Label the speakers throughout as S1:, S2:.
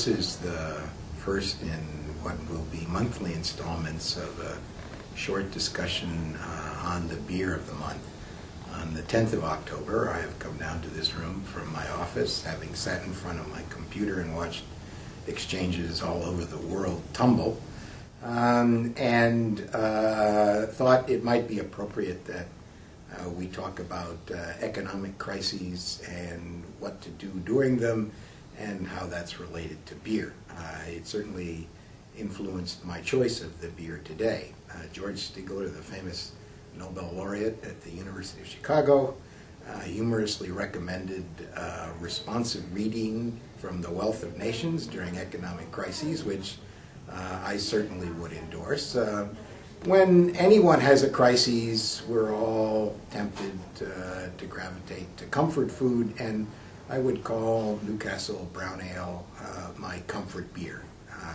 S1: This is the first in what will be monthly installments of a short discussion on the beer of the month. On the 10th of October, I have come down to this room from my office, having sat in front of my computer and watched exchanges all over the world tumble, and thought it might be appropriate that we talk about economic crises and what to do during them and how that's related to beer. It certainly influenced my choice of the beer today. George Stigler, the famous Nobel laureate at the University of Chicago, humorously recommended responsive reading from The Wealth of Nations during economic crises, which I certainly would endorse. When anyone has a crisis, we're all tempted to gravitate to comfort food, and I would call Newcastle Brown Ale my comfort beer.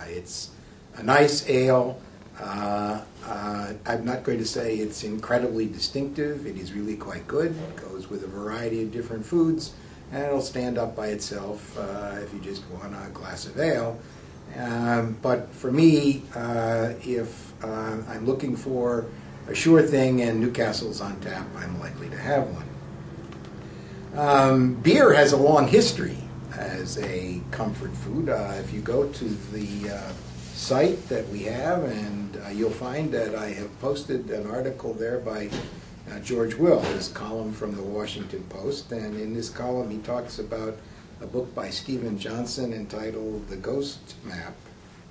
S1: It's a nice ale. I'm not going to say it's incredibly distinctive. It is really quite good. It goes with a variety of different foods, and it'll stand up by itself if you just want a glass of ale. But for me, if I'm looking for a sure thing and Newcastle's on tap, I'm likely to have one. Beer has a long history as a comfort food. If you go to the site that we have, and you'll find that I have posted an article there by George Will, his column from the Washington Post, and in this column he talks about a book by Stephen Johnson entitled The Ghost Map,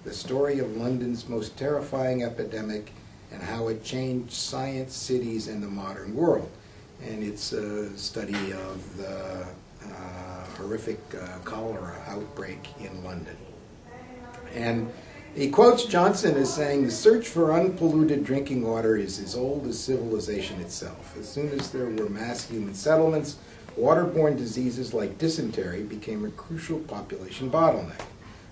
S1: The Story of London's Most Terrifying Epidemic and How It Changed Science, Cities, and the Modern World. And it's a study of the horrific cholera outbreak in London. And he quotes Johnson as saying, "The search for unpolluted drinking water is as old as civilization itself. As soon as there were mass human settlements, waterborne diseases like dysentery became a crucial population bottleneck.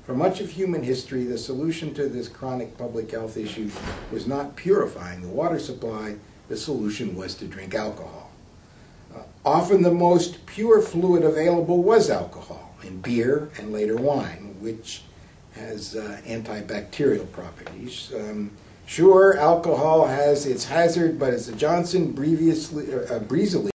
S1: For much of human history, the solution to this chronic public health issue was not purifying the water supply. The solution was to drink alcohol. Often the most pure fluid available was alcohol, in beer and later wine, which has antibacterial properties. Sure, alcohol has its hazard, but as Johnson breezily